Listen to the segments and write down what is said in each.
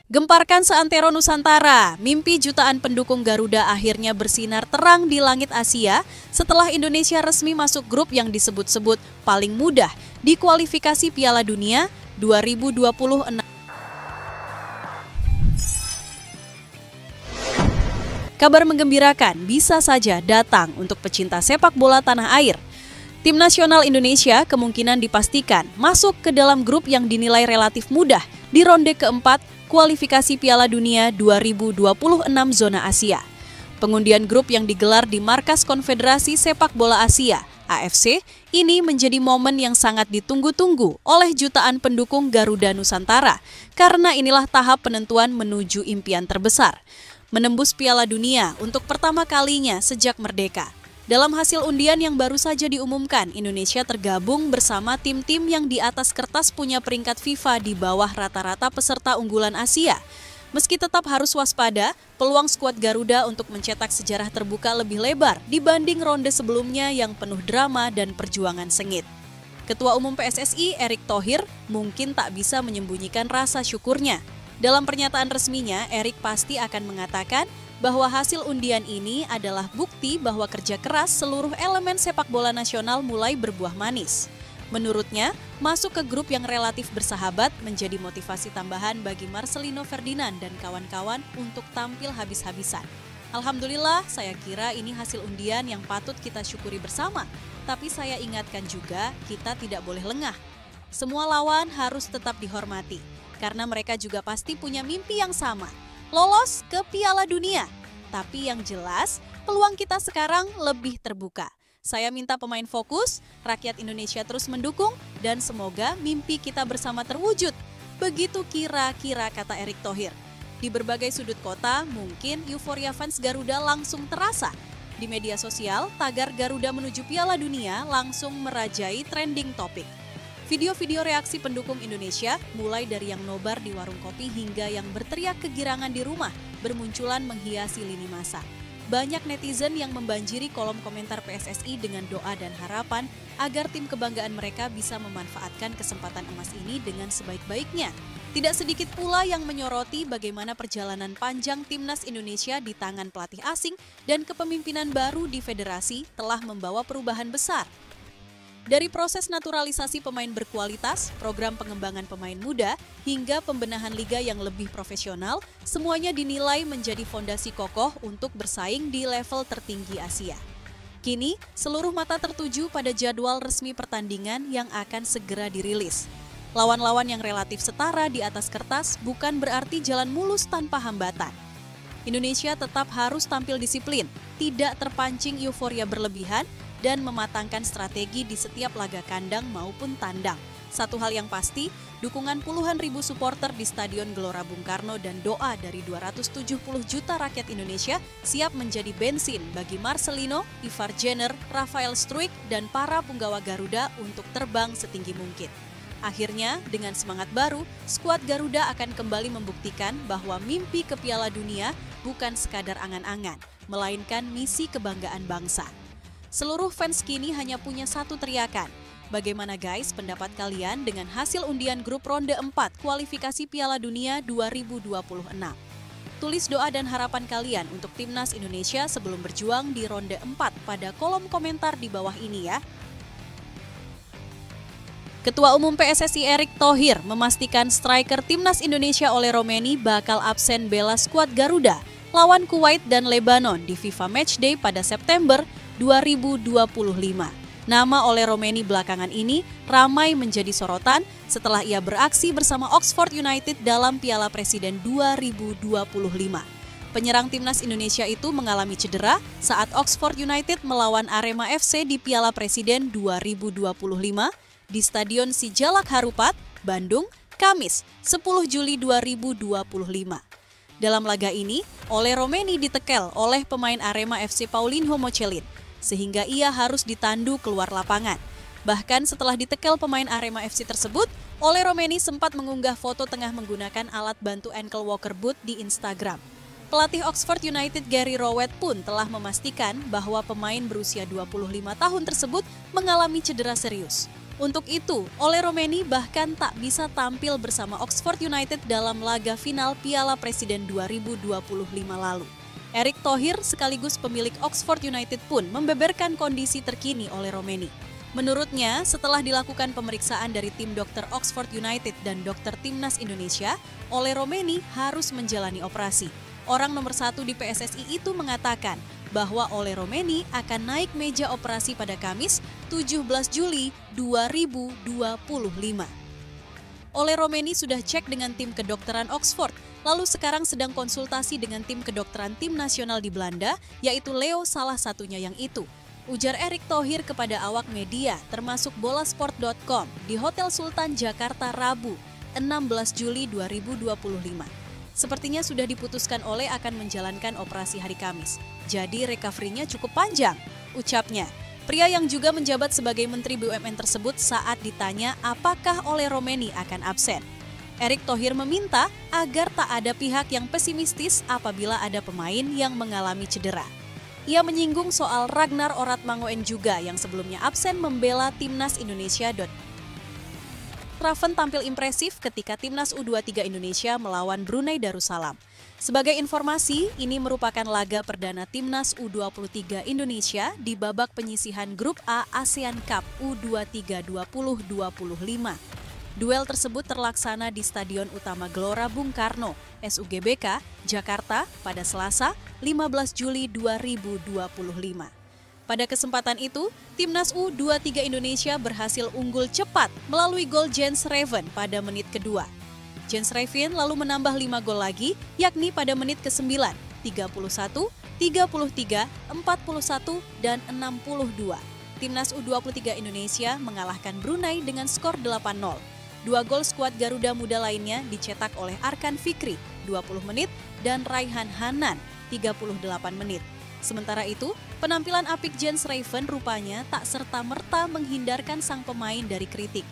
Gemparkan seantero Nusantara, mimpi jutaan pendukung Garuda akhirnya bersinar terang di langit Asia setelah Indonesia resmi masuk grup yang disebut-sebut paling mudah di kualifikasi Piala Dunia 2026. Kabar menggembirakan bisa saja datang untuk pecinta sepak bola tanah air. Tim nasional Indonesia kemungkinan dipastikan masuk ke dalam grup yang dinilai relatif mudah di ronde keempat kualifikasi Piala Dunia 2026 zona Asia. Pengundian grup yang digelar di Markas Konfederasi Sepak Bola Asia, AFC, ini menjadi momen yang sangat ditunggu-tunggu oleh jutaan pendukung Garuda Nusantara, karena inilah tahap penentuan menuju impian terbesar, menembus Piala Dunia untuk pertama kalinya sejak merdeka. Dalam hasil undian yang baru saja diumumkan, Indonesia tergabung bersama tim-tim yang di atas kertas punya peringkat FIFA di bawah rata-rata peserta unggulan Asia. Meski tetap harus waspada, peluang skuad Garuda untuk mencetak sejarah terbuka lebih lebar dibanding ronde sebelumnya yang penuh drama dan perjuangan sengit. Ketua Umum PSSI Erick Thohir mungkin tak bisa menyembunyikan rasa syukurnya. Dalam pernyataan resminya, Erick pasti akan mengatakan bahwa hasil undian ini adalah bukti bahwa kerja keras seluruh elemen sepak bola nasional mulai berbuah manis. Menurutnya, masuk ke grup yang relatif bersahabat menjadi motivasi tambahan bagi Marcelino Ferdinand dan kawan-kawan untuk tampil habis-habisan. Alhamdulillah, saya kira ini hasil undian yang patut kita syukuri bersama. Tapi saya ingatkan juga, kita tidak boleh lengah. Semua lawan harus tetap dihormati, karena mereka juga pasti punya mimpi yang sama, lolos ke Piala Dunia. Tapi yang jelas, peluang kita sekarang lebih terbuka. Saya minta pemain fokus, rakyat Indonesia terus mendukung, dan semoga mimpi kita bersama terwujud. Begitu kira-kira kata Erick Thohir. Di berbagai sudut kota, mungkin euforia fans Garuda langsung terasa. Di media sosial, tagar Garuda menuju Piala Dunia langsung merajai trending topik. Video-video reaksi pendukung Indonesia, mulai dari yang nobar di warung kopi hingga yang berteriak kegirangan di rumah, bermunculan menghiasi lini masa. Banyak netizen yang membanjiri kolom komentar PSSI dengan doa dan harapan agar tim kebanggaan mereka bisa memanfaatkan kesempatan emas ini dengan sebaik-baiknya. Tidak sedikit pula yang menyoroti bagaimana perjalanan panjang timnas Indonesia di tangan pelatih asing dan kepemimpinan baru di federasi telah membawa perubahan besar. Dari proses naturalisasi pemain berkualitas, program pengembangan pemain muda, hingga pembenahan liga yang lebih profesional, semuanya dinilai menjadi fondasi kokoh untuk bersaing di level tertinggi Asia. Kini, seluruh mata tertuju pada jadwal resmi pertandingan yang akan segera dirilis. Lawan-lawan yang relatif setara di atas kertas bukan berarti jalan mulus tanpa hambatan. Indonesia tetap harus tampil disiplin, tidak terpancing euforia berlebihan, dan mematangkan strategi di setiap laga kandang maupun tandang. Satu hal yang pasti, dukungan puluhan ribu supporter di Stadion Gelora Bung Karno dan doa dari 270 juta rakyat Indonesia siap menjadi bensin bagi Marcelino, Ivar Jenner, Rafael Struijk, dan para punggawa Garuda untuk terbang setinggi mungkin. Akhirnya, dengan semangat baru, skuad Garuda akan kembali membuktikan bahwa mimpi ke Piala Dunia bukan sekadar angan-angan, melainkan misi kebanggaan bangsa. Seluruh fans kini hanya punya satu teriakan. Bagaimana guys pendapat kalian dengan hasil undian grup ronde 4 kualifikasi Piala Dunia 2026? Tulis doa dan harapan kalian untuk timnas Indonesia sebelum berjuang di ronde 4 pada kolom komentar di bawah ini ya. Ketua Umum PSSI Erick Thohir memastikan striker timnas Indonesia Ole Romeni bakal absen bela skuad Garuda lawan Kuwait dan Lebanon di FIFA Matchday pada September 2025. Nama Ole Romeni belakangan ini ramai menjadi sorotan setelah ia beraksi bersama Oxford United dalam Piala Presiden 2025. Penyerang timnas Indonesia itu mengalami cedera saat Oxford United melawan Arema FC di Piala Presiden 2025 di Stadion Sijalak Harupat, Bandung, Kamis 10 Juli 2025. Dalam laga ini, Ole Romeni ditekel oleh pemain Arema FC Paulinho Mocelin, sehingga ia harus ditandu keluar lapangan. Bahkan setelah ditekel pemain Arema FC tersebut, Ole Romeni sempat mengunggah foto tengah menggunakan alat bantu ankle walker boot di Instagram. Pelatih Oxford United Gary Rowett pun telah memastikan bahwa pemain berusia 25 tahun tersebut mengalami cedera serius. Untuk itu, Ole Romeni bahkan tak bisa tampil bersama Oxford United dalam laga final Piala Presiden 2025 lalu. Erick Thohir sekaligus pemilik Oxford United pun membeberkan kondisi terkini Ole Romeni. Menurutnya, setelah dilakukan pemeriksaan dari tim dokter Oxford United dan dokter Timnas Indonesia, Ole Romeni harus menjalani operasi. Orang nomor 1 di PSSI itu mengatakan bahwa Ole Romeni akan naik meja operasi pada Kamis 17 Juli 2025. Ole Romeni sudah cek dengan tim kedokteran Oxford, lalu sekarang sedang konsultasi dengan tim kedokteran tim nasional di Belanda, yaitu Leo salah satunya yang itu. Ujar Erick Thohir kepada awak media, termasuk bolasport.com, di Hotel Sultan Jakarta Rabu, 16 Juli 2025. Sepertinya sudah diputuskan Ole akan menjalankan operasi hari Kamis. Jadi recovery-nya cukup panjang, ucapnya. Pria yang juga menjabat sebagai Menteri BUMN tersebut saat ditanya apakah Ole Romeni akan absen. Erick Thohir meminta agar tak ada pihak yang pesimistis apabila ada pemain yang mengalami cedera. Ia menyinggung soal Ragnar Oratmangoen juga yang sebelumnya absen membela Timnas Indonesia. Raven tampil impresif ketika Timnas U23 Indonesia melawan Brunei Darussalam. Sebagai informasi, ini merupakan laga perdana Timnas U23 Indonesia di babak penyisihan Grup A ASEAN Cup U23 2025. Duel tersebut terlaksana di Stadion Utama Gelora Bung Karno, SUGBK, Jakarta pada Selasa, 15 Juli 2025. Pada kesempatan itu, Timnas U23 Indonesia berhasil unggul cepat melalui gol Jens Raven pada menit kedua. Jens Raven lalu menambah 5 gol lagi, yakni pada menit ke-9, 31, 33, 41, dan 62. Timnas U23 Indonesia mengalahkan Brunei dengan skor 8-0. 2 gol skuad Garuda Muda lainnya dicetak oleh Arkan Fikri, 20 menit, dan Raihan Hanan, 38 menit. Sementara itu, penampilan apik Jens Raven rupanya tak serta-merta menghindarkan sang pemain dari kritik.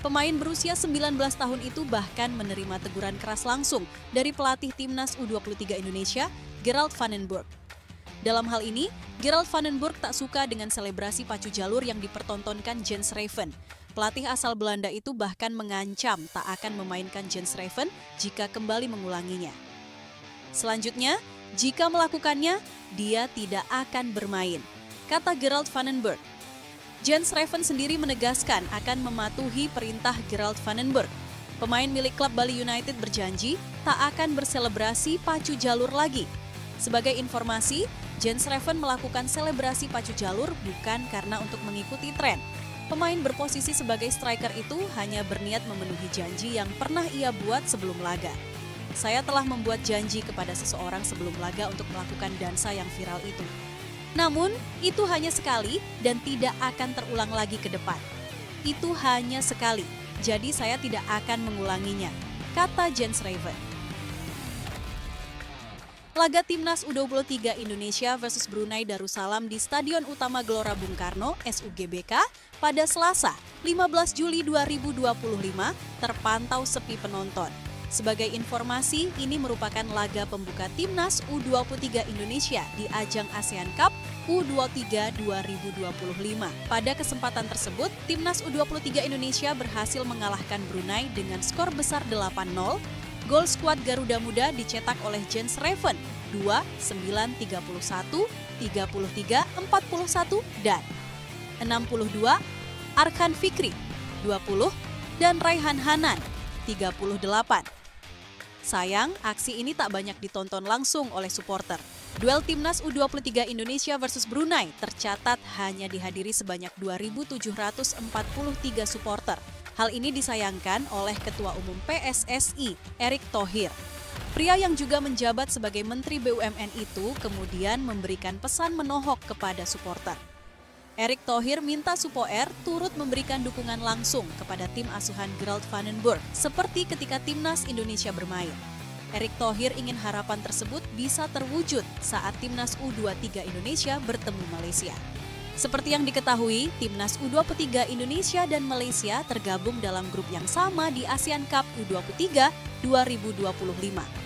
Pemain berusia 19 tahun itu bahkan menerima teguran keras langsung dari pelatih Timnas U23 Indonesia, Gerald van den Burg. Dalam hal ini, Gerald van den Burg tak suka dengan selebrasi pacu jalur yang dipertontonkan Jens Raven. Pelatih asal Belanda itu bahkan mengancam tak akan memainkan Jens Raven jika kembali mengulanginya. Selanjutnya, jika melakukannya, dia tidak akan bermain, kata Gerald van den Burg. Jens Raven sendiri menegaskan akan mematuhi perintah Gerald van den Burg. Pemain milik klub Bali United berjanji tak akan berselebrasi pacu jalur lagi. Sebagai informasi, Jens Raven melakukan selebrasi pacu jalur bukan karena untuk mengikuti tren. Pemain berposisi sebagai striker itu hanya berniat memenuhi janji yang pernah ia buat sebelum laga. Saya telah membuat janji kepada seseorang sebelum laga untuk melakukan dansa yang viral itu. Namun, itu hanya sekali dan tidak akan terulang lagi ke depan. Itu hanya sekali, jadi saya tidak akan mengulanginya, kata Jens Raven. Laga Timnas U23 Indonesia versus Brunei Darussalam di Stadion Utama Gelora Bung Karno, SUGBK, pada Selasa, 15 Juli 2025, terpantau sepi penonton. Sebagai informasi, ini merupakan laga pembuka Timnas U23 Indonesia di ajang ASEAN Cup U23 2025. Pada kesempatan tersebut, Timnas U23 Indonesia berhasil mengalahkan Brunei dengan skor besar 8-0. Gol skuad Garuda Muda dicetak oleh Jens Raven, 2, 9, 31, 33, 41, dan 62, Arkan Fikri, 20, dan Raihan Hanan, 38. Sayang, aksi ini tak banyak ditonton langsung oleh supporter. Duel Timnas U23 Indonesia versus Brunei tercatat hanya dihadiri sebanyak 2.743 supporter. Hal ini disayangkan oleh Ketua Umum PSSI, Erick Thohir. Pria yang juga menjabat sebagai Menteri BUMN itu kemudian memberikan pesan menohok kepada supporter. Erick Thohir minta Supoer turut memberikan dukungan langsung kepada tim asuhan Gerald van den Burg, seperti ketika Timnas Indonesia bermain. Erick Thohir ingin harapan tersebut bisa terwujud saat Timnas U23 Indonesia bertemu Malaysia. Seperti yang diketahui, Timnas U23 Indonesia dan Malaysia tergabung dalam grup yang sama di ASEAN Cup U23 2025.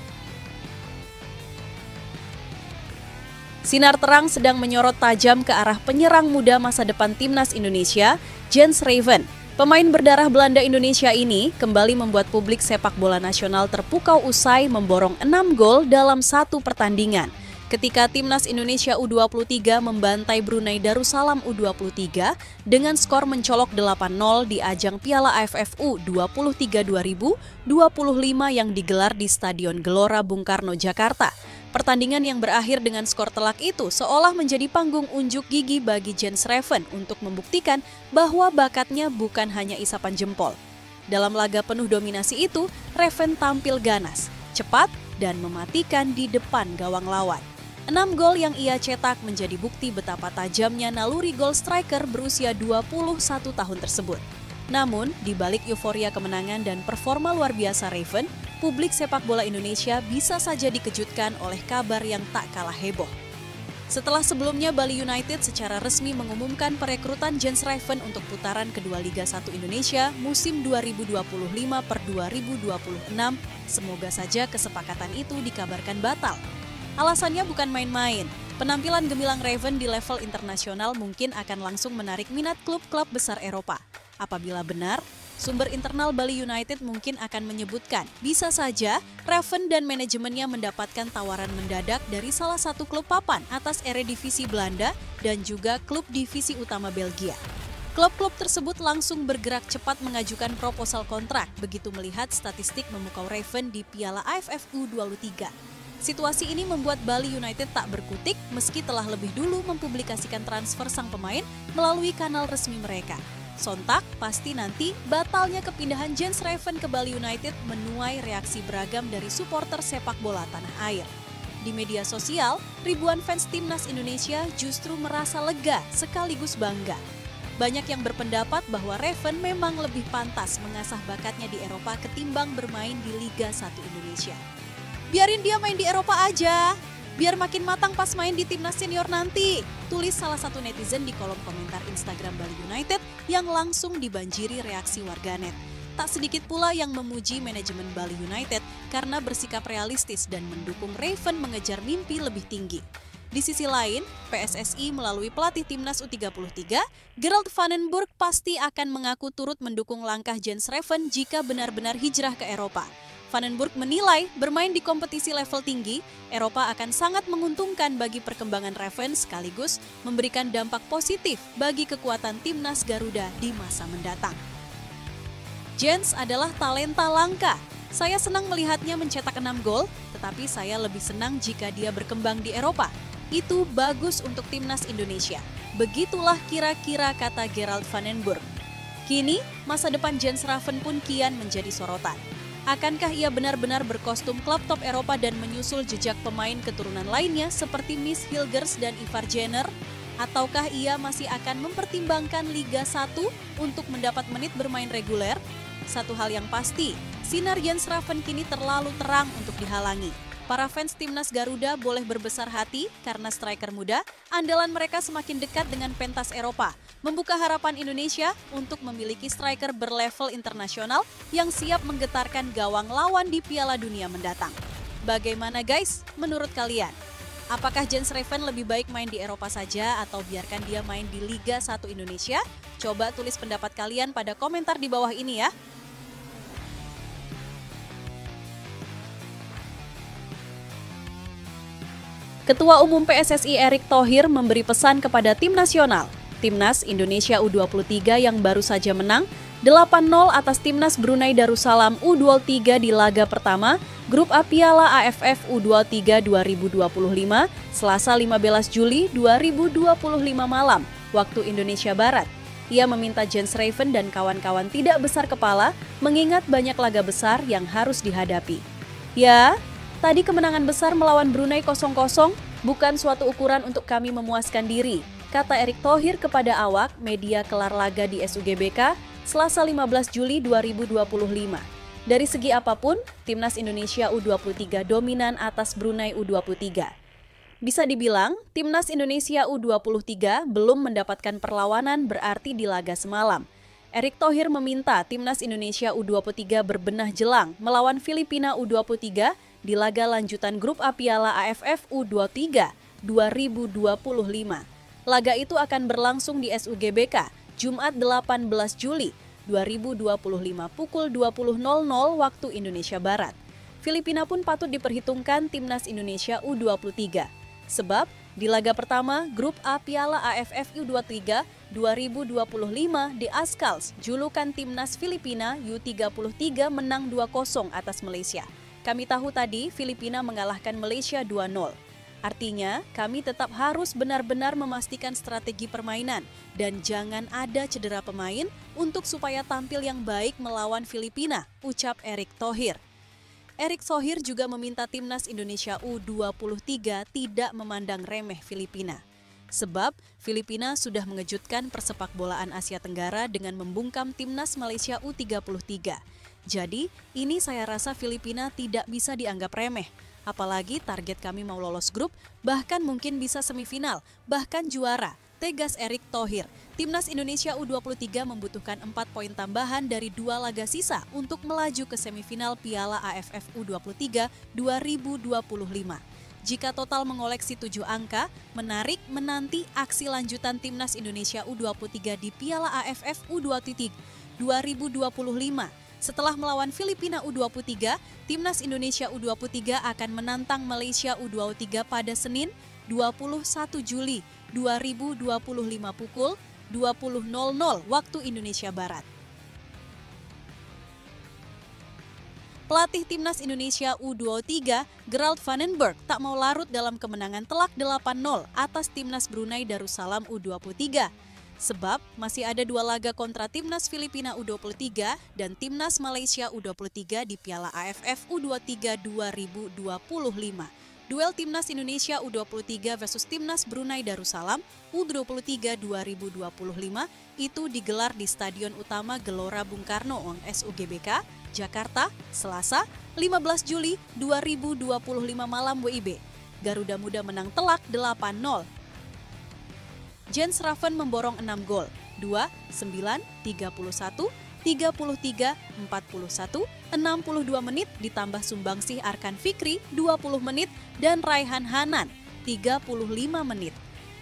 Sinar terang sedang menyorot tajam ke arah penyerang muda masa depan Timnas Indonesia, Jens Raven. Pemain berdarah Belanda Indonesia ini kembali membuat publik sepak bola nasional terpukau usai memborong 6 gol dalam satu pertandingan. Ketika Timnas Indonesia U23 membantai Brunei Darussalam U23 dengan skor mencolok 8-0 di ajang Piala AFF U23 2025 yang digelar di Stadion Gelora Bung Karno, Jakarta. Pertandingan yang berakhir dengan skor telak itu seolah menjadi panggung unjuk gigi bagi Jens Reven untuk membuktikan bahwa bakatnya bukan hanya isapan jempol. Dalam laga penuh dominasi itu, Reven tampil ganas, cepat, dan mematikan di depan gawang lawan. 6 gol yang ia cetak menjadi bukti betapa tajamnya naluri gol striker berusia 21 tahun tersebut. Namun, di balik euforia kemenangan dan performa luar biasa Reven, publik sepak bola Indonesia bisa saja dikejutkan oleh kabar yang tak kalah heboh. Setelah sebelumnya Bali United secara resmi mengumumkan perekrutan Jens Reven untuk putaran kedua Liga 1 Indonesia musim 2025-2026, semoga saja kesepakatan itu dikabarkan batal. Alasannya bukan main-main. Penampilan gemilang Reven di level internasional mungkin akan langsung menarik minat klub-klub besar Eropa. Apabila benar, sumber internal Bali United mungkin akan menyebutkan bisa saja Reven dan manajemennya mendapatkan tawaran mendadak dari salah satu klub papan atas Eredivisie Belanda dan juga klub divisi utama Belgia. Klub-klub tersebut langsung bergerak cepat mengajukan proposal kontrak begitu melihat statistik memukau Reven di Piala AFF U23. Situasi ini membuat Bali United tak berkutik meski telah lebih dulu mempublikasikan transfer sang pemain melalui kanal resmi mereka. Sontak, pasti nanti batalnya kepindahan Jens Reven ke Bali United menuai reaksi beragam dari supporter sepak bola tanah air. Di media sosial, ribuan fans Timnas Indonesia justru merasa lega sekaligus bangga. Banyak yang berpendapat bahwa Reven memang lebih pantas mengasah bakatnya di Eropa ketimbang bermain di Liga 1 Indonesia. Biarin dia main di Eropa aja, biar makin matang pas main di timnas senior nanti, tulis salah satu netizen di kolom komentar Instagram Bali United yang langsung dibanjiri reaksi warganet. Tak sedikit pula yang memuji manajemen Bali United karena bersikap realistis dan mendukung Reven mengejar mimpi lebih tinggi. Di sisi lain, PSSI melalui pelatih timnas U33, Gerald van den Burg pasti akan mengaku turut mendukung langkah Jens Reven jika benar-benar hijrah ke Eropa. Van den Burg menilai bermain di kompetisi level tinggi, Eropa akan sangat menguntungkan bagi perkembangan Reven sekaligus memberikan dampak positif bagi kekuatan timnas Garuda di masa mendatang. Jens adalah talenta langka. Saya senang melihatnya mencetak 6 gol, tetapi saya lebih senang jika dia berkembang di Eropa. Itu bagus untuk timnas Indonesia. Begitulah kira-kira kata Gerald van den Burg. Kini, masa depan Jens Reven pun kian menjadi sorotan. Akankah ia benar-benar berkostum klub top Eropa dan menyusul jejak pemain keturunan lainnya seperti Miss Hilgers dan Ivar Jenner? Ataukah ia masih akan mempertimbangkan Liga 1 untuk mendapat menit bermain reguler? Satu hal yang pasti, sinar Jens Reven kini terlalu terang untuk dihalangi. Para fans timnas Garuda boleh berbesar hati karena striker muda, andalan mereka semakin dekat dengan pentas Eropa, membuka harapan Indonesia untuk memiliki striker berlevel internasional yang siap menggetarkan gawang lawan di Piala Dunia mendatang. Bagaimana guys, menurut kalian? Apakah Jens Reven lebih baik main di Eropa saja atau biarkan dia main di Liga 1 Indonesia? Coba tulis pendapat kalian pada komentar di bawah ini ya. Ketua Umum PSSI Erick Thohir memberi pesan kepada tim nasional. Timnas Indonesia U23 yang baru saja menang 8-0 atas Timnas Brunei Darussalam U23 di laga pertama Grup A Piala AFF U23 2025 Selasa 15 Juli 2025 malam waktu Indonesia Barat. Ia meminta Jens Reven dan kawan-kawan tidak besar kepala mengingat banyak laga besar yang harus dihadapi. Ya, tadi kemenangan besar melawan Brunei 0-0 bukan suatu ukuran untuk kami memuaskan diri, kata Erick Thohir kepada awak media kelar laga di SUGBK Selasa 15 Juli 2025. Dari segi apapun, Timnas Indonesia U23 dominan atas Brunei U23. Bisa dibilang, Timnas Indonesia U23 belum mendapatkan perlawanan berarti di laga semalam. Erick Thohir meminta Timnas Indonesia U23 berbenah jelang melawan Filipina U23 di laga lanjutan Grup A Piala AFF U23 2025. Laga itu akan berlangsung di SUGBK Jumat 18 Juli. 2025 pukul 20.00 waktu Indonesia Barat. Filipina pun patut diperhitungkan timnas Indonesia U23. Sebab di laga pertama grup A Piala AFF U23 2025 di Ascals, julukan timnas Filipina U33 menang 2-0 atas Malaysia. Kami tahu tadi Filipina mengalahkan Malaysia 2-0. Artinya, kami tetap harus benar-benar memastikan strategi permainan dan jangan ada cedera pemain untuk supaya tampil yang baik melawan Filipina, ucap Erick Thohir. Erick Thohir juga meminta timnas Indonesia U23 tidak memandang remeh Filipina. Sebab Filipina sudah mengejutkan persepak bolaan Asia Tenggara dengan membungkam timnas Malaysia U33. Jadi, ini saya rasa Filipina tidak bisa dianggap remeh. Apalagi target kami mau lolos grup, bahkan mungkin bisa semifinal, bahkan juara. Tegas Erick Thohir, timnas Indonesia U23 membutuhkan 4 poin tambahan dari 2 laga sisa untuk melaju ke semifinal Piala AFF U23 2025. Jika total mengoleksi 7 angka, menarik menanti aksi lanjutan timnas Indonesia U23 di Piala AFF U23 2025. Setelah melawan Filipina U23, timnas Indonesia U23 akan menantang Malaysia U23 pada Senin 21 Juli 2025 pukul 20.00 waktu Indonesia Barat. Pelatih timnas Indonesia U23, Gerald Vandenberg, tak mau larut dalam kemenangan telak 8-0 atas timnas Brunei Darussalam U23. Sebab masih ada 2 laga kontra timnas Filipina U23 dan timnas Malaysia U23 di Piala AFF U23 2025. Duel timnas Indonesia U23 versus timnas Brunei Darussalam U23 2025 itu digelar di Stadion Utama Gelora Bung Karno SUGBK, Jakarta, Selasa, 15 Juli 2025 malam WIB. Garuda Muda menang telak 8-0. Jens Raven memborong 6 gol, 2, 9, 31, 33, 41, 62 menit ditambah sumbangsih Arkan Fikri 20 menit dan Raihan Hanan 35 menit.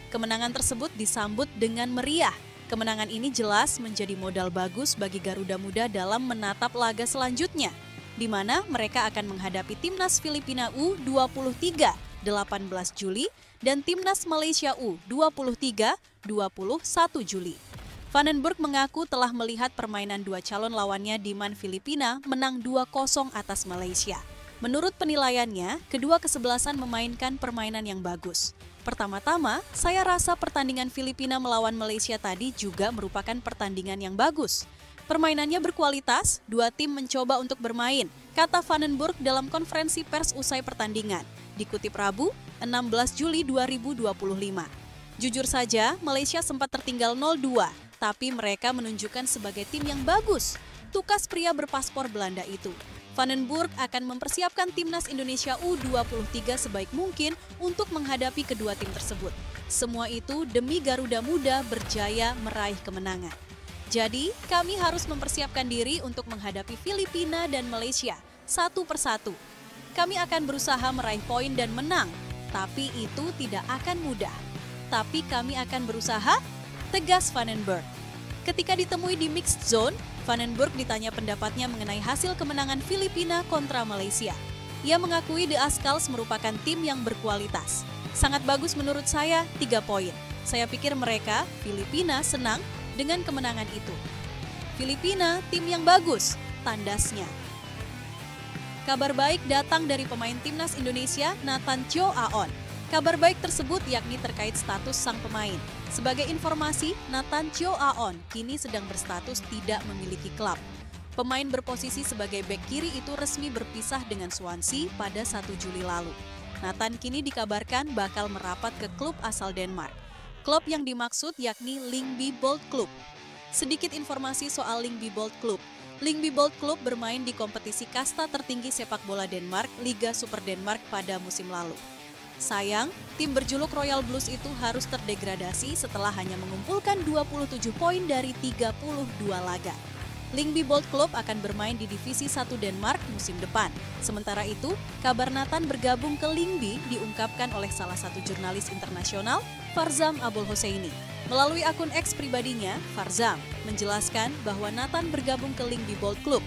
Kemenangan tersebut disambut dengan meriah. Kemenangan ini jelas menjadi modal bagus bagi Garuda Muda dalam menatap laga selanjutnya, di mana mereka akan menghadapi timnas Filipina U23 18 Juli dan timnas Malaysia U23 21 Juli. Vandenberg mengaku telah melihat permainan 2 calon lawannya di Man Filipina menang 2-0 atas Malaysia. Menurut penilaiannya, kedua kesebelasan memainkan permainan yang bagus. Pertama-tama, saya rasa pertandingan Filipina melawan Malaysia tadi juga merupakan pertandingan yang bagus. Permainannya berkualitas, 2 tim mencoba untuk bermain, kata Vandenberg dalam konferensi pers usai pertandingan. Dikutip Rabu, 16 Juli 2025. Jujur saja, Malaysia sempat tertinggal 0-2. Tapi mereka menunjukkan sebagai tim yang bagus. Tukas pria berpaspor Belanda itu. Vandenberg akan mempersiapkan timnas Indonesia U23 sebaik mungkin untuk menghadapi kedua tim tersebut. Semua itu demi Garuda Muda berjaya meraih kemenangan. Jadi, kami harus mempersiapkan diri untuk menghadapi Filipina dan Malaysia satu persatu. Kami akan berusaha meraih poin dan menang, tapi itu tidak akan mudah. Tapi kami akan berusaha, tegas Vandenberg. Ketika ditemui di mixed zone, Vandenberg ditanya pendapatnya mengenai hasil kemenangan Filipina kontra Malaysia. Ia mengakui The Ascals merupakan tim yang berkualitas. Sangat bagus menurut saya, 3 poin. Saya pikir mereka, Filipina, senang dengan kemenangan itu. Filipina, tim yang bagus, tandasnya. Kabar baik datang dari pemain timnas Indonesia, Nathan Chow Aon. Kabar baik tersebut yakni terkait status sang pemain. Sebagai informasi, Nathan Chow Aon kini sedang berstatus tidak memiliki klub. Pemain berposisi sebagai bek kiri itu resmi berpisah dengan Swansea pada 1 Juli lalu. Nathan kini dikabarkan bakal merapat ke klub asal Denmark. Klub yang dimaksud yakni Lyngby Bold Club. Sedikit informasi soal Lyngby Bold Club. Lyngby Bold Club bermain di kompetisi kasta tertinggi sepak bola Denmark, Liga Super Denmark pada musim lalu. Sayang, tim berjuluk Royal Blues itu harus terdegradasi setelah hanya mengumpulkan 27 poin dari 32 laga. Lyngby Bold Club akan bermain di Divisi 1 Denmark musim depan. Sementara itu, kabar Nathan bergabung ke Lyngby diungkapkan oleh salah satu jurnalis internasional, Farzam Abulhosseini. Melalui akun X pribadinya, Farzam menjelaskan bahwa Nathan bergabung ke Lyngby Bold Club